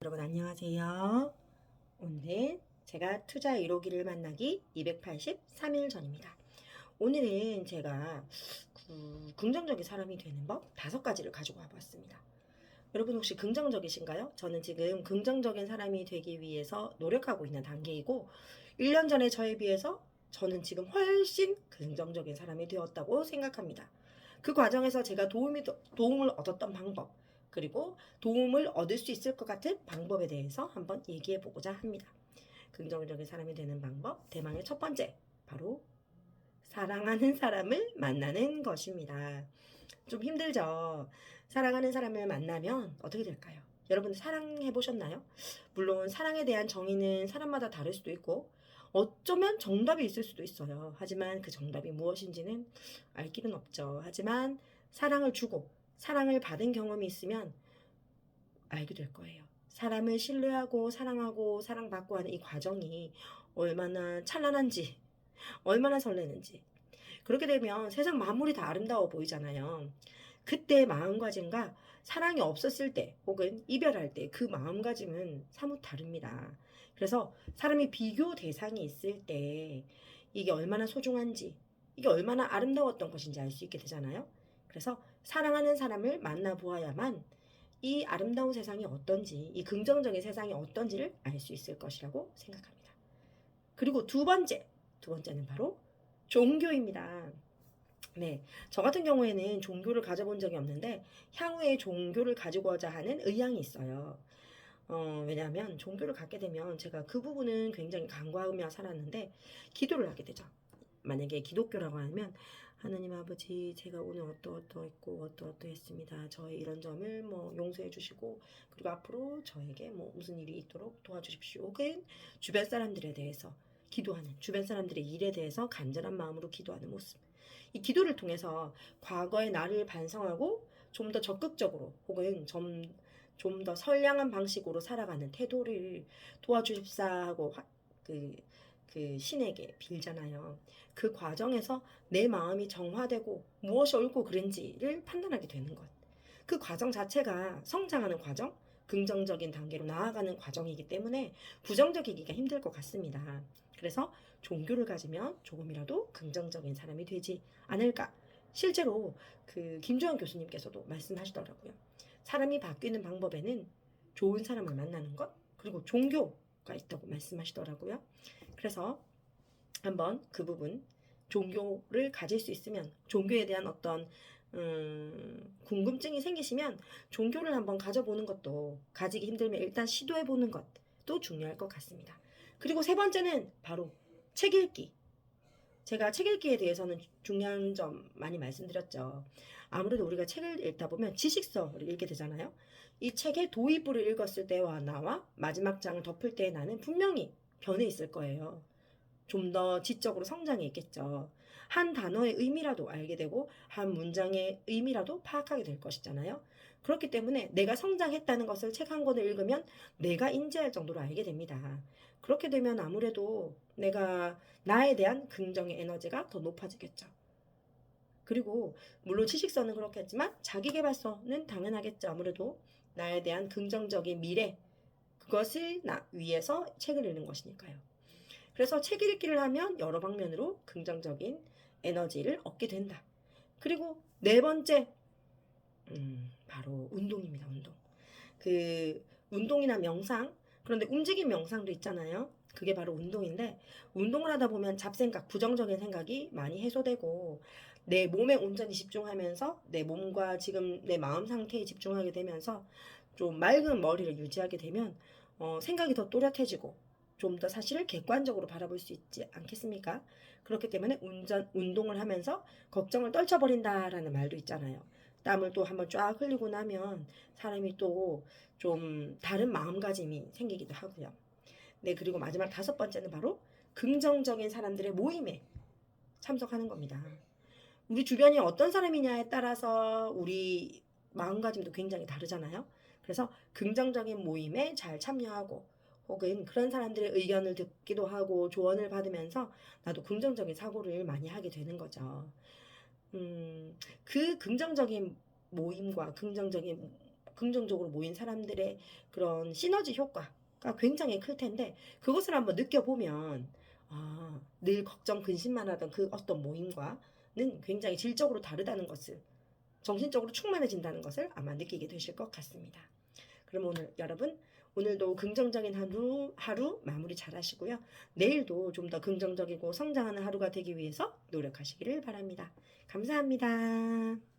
여러분 안녕하세요. 오늘은 제가 투자 1호기를 만나기 283일 전입니다. 오늘은 제가 긍정적인 사람이 되는 법 5가지를 가지고 와봤습니다. 여러분 혹시 긍정적이신가요? 저는 지금 긍정적인 사람이 되기 위해서 노력하고 있는 단계이고 1년 전에 저에 비해서 저는 지금 훨씬 긍정적인 사람이 되었다고 생각합니다. 그 과정에서 제가 도움을 얻었던 방법, 그리고 도움을 얻을 수 있을 것 같은 방법에 대해서 한번 얘기해 보고자 합니다. 긍정적인 사람이 되는 방법, 대망의 첫 번째, 바로 사랑하는 사람을 만나는 것입니다. 좀 힘들죠? 사랑하는 사람을 만나면 어떻게 될까요? 여러분 사랑해 보셨나요? 물론 사랑에 대한 정의는 사람마다 다를 수도 있고 어쩌면 정답이 있을 수도 있어요. 하지만 그 정답이 무엇인지는 알 길은 없죠. 하지만 사랑을 주고 사랑을 받은 경험이 있으면 알게 될 거예요. 사람을 신뢰하고 사랑하고 사랑받고 하는 이 과정이 얼마나 찬란한지, 얼마나 설레는지. 그렇게 되면 세상 만물이 다 아름다워 보이잖아요. 그때 마음가짐과 사랑이 없었을 때 혹은 이별할 때 그 마음가짐은 사뭇 다릅니다. 그래서 사람이 비교 대상이 있을 때 이게 얼마나 소중한지, 이게 얼마나 아름다웠던 것인지 알 수 있게 되잖아요. 그래서 사랑하는 사람을 만나보아야만 이 아름다운 세상이 어떤지, 이 긍정적인 세상이 어떤지를 알 수 있을 것이라고 생각합니다. 그리고 두 번째는 바로 종교입니다. 네, 저 같은 경우에는 종교를 가져본 적이 없는데 향후에 종교를 가지고자 하는 의향이 있어요. 왜냐하면 종교를 갖게 되면 제가 그 부분은 굉장히 간과하며 살았는데 기도를 하게 되죠. 만약에 기독교라고 하면 하나님 아버지 제가 오늘 어떠어떠했고 어떠어떠했습니다. 저의 이런 점을 뭐 용서해 주시고 그리고 앞으로 저에게 뭐 무슨 일이 있도록 도와주십시오. 혹은 주변 사람들에 대해서 기도하는 주변 사람들의 일에 대해서 간절한 마음으로 기도하는 모습. 이 기도를 통해서 과거의 나를 반성하고 좀 더 적극적으로 혹은 좀 더 선량한 방식으로 살아가는 태도를 도와주십사 하고 그 신에게 빌잖아요. 그 과정에서 내 마음이 정화되고 무엇이 옳고 그른지를 판단하게 되는 것. 그 과정 자체가 성장하는 과정, 긍정적인 단계로 나아가는 과정이기 때문에 부정적이기가 힘들 것 같습니다. 그래서 종교를 가지면 조금이라도 긍정적인 사람이 되지 않을까. 실제로 그 김조한 교수님께서도 말씀하시더라고요. 사람이 바뀌는 방법에는 좋은 사람을 만나는 것, 그리고 종교가 있다고 말씀하시더라고요. 그래서 한번 그 부분 종교를 가질 수 있으면 종교에 대한 어떤 궁금증이 생기시면 종교를 한번 가져보는 것도 가지기 힘들면 일단 시도해보는 것도 중요할 것 같습니다. 그리고 세 번째는 바로 책 읽기. 제가 책 읽기에 대해서는 중요한 점 많이 말씀드렸죠. 아무래도 우리가 책을 읽다 보면 지식서를 읽게 되잖아요. 이 책의 도입부를 읽었을 때와 나와 마지막 장을 덮을 때의 나는 분명히 변해 있을 거예요. 좀 더 지적으로 성장이 있겠죠. 한 단어의 의미라도 알게 되고 한 문장의 의미라도 파악하게 될 것이잖아요. 그렇기 때문에 내가 성장했다는 것을 책 한 권을 읽으면 내가 인지할 정도로 알게 됩니다. 그렇게 되면 아무래도 내가 나에 대한 긍정의 에너지가 더 높아지겠죠. 그리고 물론 지식서는 그렇겠지만 자기계발서는 당연하겠죠. 아무래도 나에 대한 긍정적인 미래 그것을 위해서 책을 읽는 것이니까요. 그래서 책 읽기를 하면 여러 방면으로 긍정적인 에너지를 얻게 된다. 그리고 네 번째, 바로 운동입니다. 운동. 그 운동이나 명상, 그런데 움직임 명상도 있잖아요. 그게 바로 운동인데 운동을 하다 보면 잡생각, 부정적인 생각이 많이 해소되고 내 몸에 온전히 집중하면서 내 몸과 지금 내 마음 상태에 집중하게 되면서 좀 맑은 머리를 유지하게 되면 생각이 더 또렷해지고 좀 더 사실을 객관적으로 바라볼 수 있지 않겠습니까? 그렇기 때문에 운동을 하면서 걱정을 떨쳐버린다라는 말도 있잖아요. 땀을 또 한번 쫙 흘리고 나면 사람이 또 좀 다른 마음가짐이 생기기도 하고요. 네, 그리고 마지막 5번째는 바로 긍정적인 사람들의 모임에 참석하는 겁니다. 우리 주변이 어떤 사람이냐에 따라서 우리 마음가짐도 굉장히 다르잖아요. 그래서 긍정적인 모임에 잘 참여하고 혹은 그런 사람들의 의견을 듣기도 하고 조언을 받으면서 나도 긍정적인 사고를 많이 하게 되는 거죠. 그 긍정적인 모임과 긍정적인 긍정적으로 모인 사람들의 그런 시너지 효과가 굉장히 클 텐데 그것을 한번 느껴보면 늘 걱정 근심만 하던 그 어떤 모임과는 굉장히 질적으로 다르다는 것을 정신적으로 충만해진다는 것을 아마 느끼게 되실 것 같습니다. 그럼 오늘 여러분 오늘도 긍정적인 하루 마무리 잘 하시고요. 내일도 좀 더 긍정적이고 성장하는 하루가 되기 위해서 노력하시기를 바랍니다. 감사합니다.